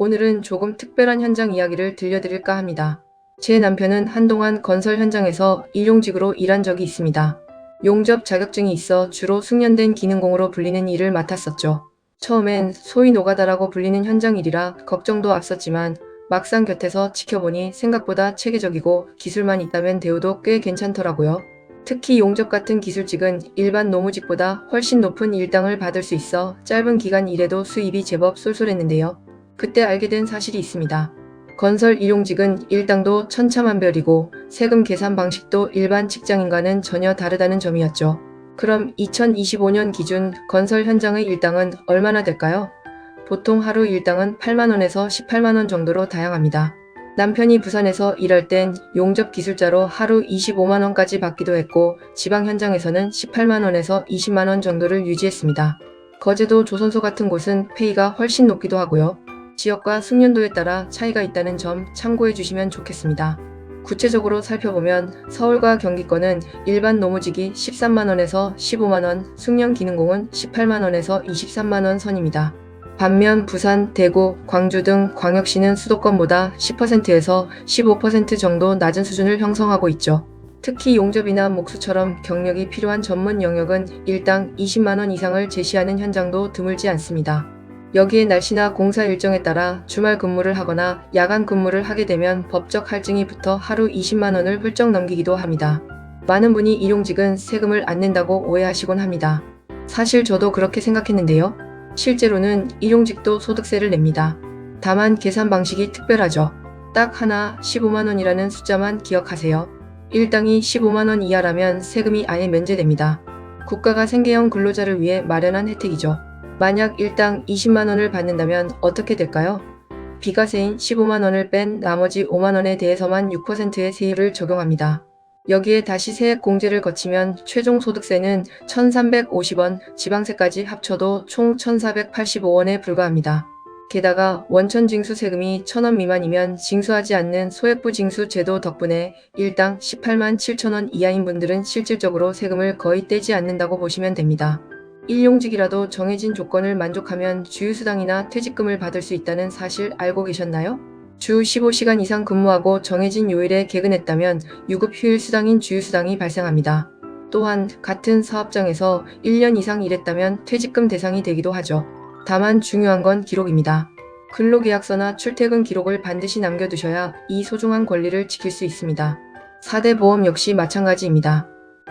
오늘은 조금 특별한 현장 이야기를 들려드릴까 합니다. 제 남편은 한동안 건설 현장에서 일용직으로 일한 적이 있습니다. 용접 자격증이 있어 주로 숙련된 기능공으로 불리는 일을 맡았었죠. 처음엔 소위 노가다라고 불리는 현장 일이라 걱정도 앞섰지만 막상 곁에서 지켜보니 생각보다 체계적이고 기술만 있다면 대우도 꽤 괜찮더라고요. 특히 용접 같은 기술직은 일반 노무직보다 훨씬 높은 일당을 받을 수 있어 짧은 기간 일해도 수입이 제법 쏠쏠했는데요. 그때 알게 된 사실이 있습니다. 건설 일용직은 일당도 천차만별이고 세금 계산 방식도 일반 직장인과는 전혀 다르다는 점이었죠. 그럼 2025년 기준 건설 현장의 일당은 얼마나 될까요? 보통 하루 일당은 8만원에서 18만원 정도로 다양합니다. 남편이 부산에서 일할 땐 용접 기술자로 하루 25만원까지 받기도 했고 지방 현장에서는 18만원에서 20만원 정도를 유지했습니다. 거제도 조선소 같은 곳은 페이가 훨씬 높기도 하고요. 지역과 숙련도에 따라 차이가 있다는 점 참고해 주시면 좋겠습니다. 구체적으로 살펴보면 서울과 경기권은 일반 노무직이 13만원에서 15만원, 숙련 기능공은 18만원에서 23만원 선입니다. 반면 부산, 대구, 광주 등 광역시는 수도권보다 10%에서 15% 정도 낮은 수준을 형성하고 있죠. 특히 용접이나 목수처럼 경력이 필요한 전문 영역은 일당 20만원 이상을 제시하는 현장도 드물지 않습니다. 여기에 날씨나 공사 일정에 따라 주말 근무를 하거나 야간 근무를 하게 되면 법적 할증이 붙어 하루 20만원을 훌쩍 넘기기도 합니다. 많은 분이 일용직은 세금을 안 낸다고 오해하시곤 합니다. 사실 저도 그렇게 생각했는데요. 실제로는 일용직도 소득세를 냅니다. 다만 계산 방식이 특별하죠. 딱 하나 15만원이라는 숫자만 기억하세요. 일당이 15만원 이하라면 세금이 아예 면제됩니다. 국가가 생계형 근로자를 위해 마련한 혜택이죠. 만약 일당 20만원을 받는다면 어떻게 될까요? 비과세인 15만원을 뺀 나머지 5만원에 대해서만 6%의 세율을 적용합니다. 여기에 다시 세액공제를 거치면 최종 소득세는 1,350원, 지방세까지 합쳐도 총 1,485원에 불과합니다. 게다가 원천 징수 세금이 1,000원 미만이면 징수하지 않는 소액부 징수 제도 덕분에 일당 18만 7천원 이하인 분들은 실질적으로 세금을 거의 떼지 않는다고 보시면 됩니다. 일용직이라도 정해진 조건을 만족하면 주휴수당이나 퇴직금을 받을 수 있다는 사실 알고 계셨나요? 주 15시간 이상 근무하고 정해진 요일에 개근했다면 유급 휴일 수당인 주휴수당이 발생합니다. 또한 같은 사업장에서 1년 이상 일했다면 퇴직금 대상이 되기도 하죠. 다만 중요한 건 기록입니다. 근로계약서나 출퇴근 기록을 반드시 남겨두셔야 이 소중한 권리를 지킬 수 있습니다. 4대 보험 역시 마찬가지입니다.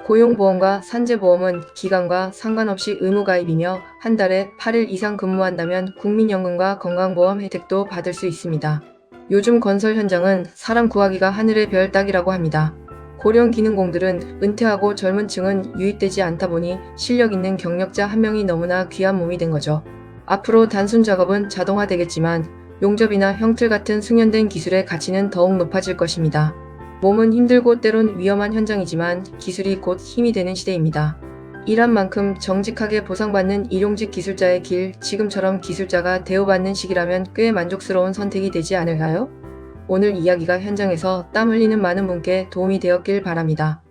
고용보험과 산재보험은 기간과 상관없이 의무가입이며 한 달에 8일 이상 근무한다면 국민연금과 건강보험 혜택도 받을 수 있습니다. 요즘 건설 현장은 사람 구하기가 하늘의 별 따기라고 합니다. 고령 기능공들은 은퇴하고 젊은 층은 유입되지 않다 보니 실력 있는 경력자 한 명이 너무나 귀한 몸이 된 거죠. 앞으로 단순 작업은 자동화되겠지만 용접이나 형틀 같은 숙련된 기술의 가치는 더욱 높아질 것입니다. 몸은 힘들고 때론 위험한 현장이지만 기술이 곧 힘이 되는 시대입니다. 일한 만큼 정직하게 보상받는 일용직 기술자의 길, 지금처럼 기술자가 대우받는 시기라면 꽤 만족스러운 선택이 되지 않을까요? 오늘 이야기가 현장에서 땀 흘리는 많은 분께 도움이 되었길 바랍니다.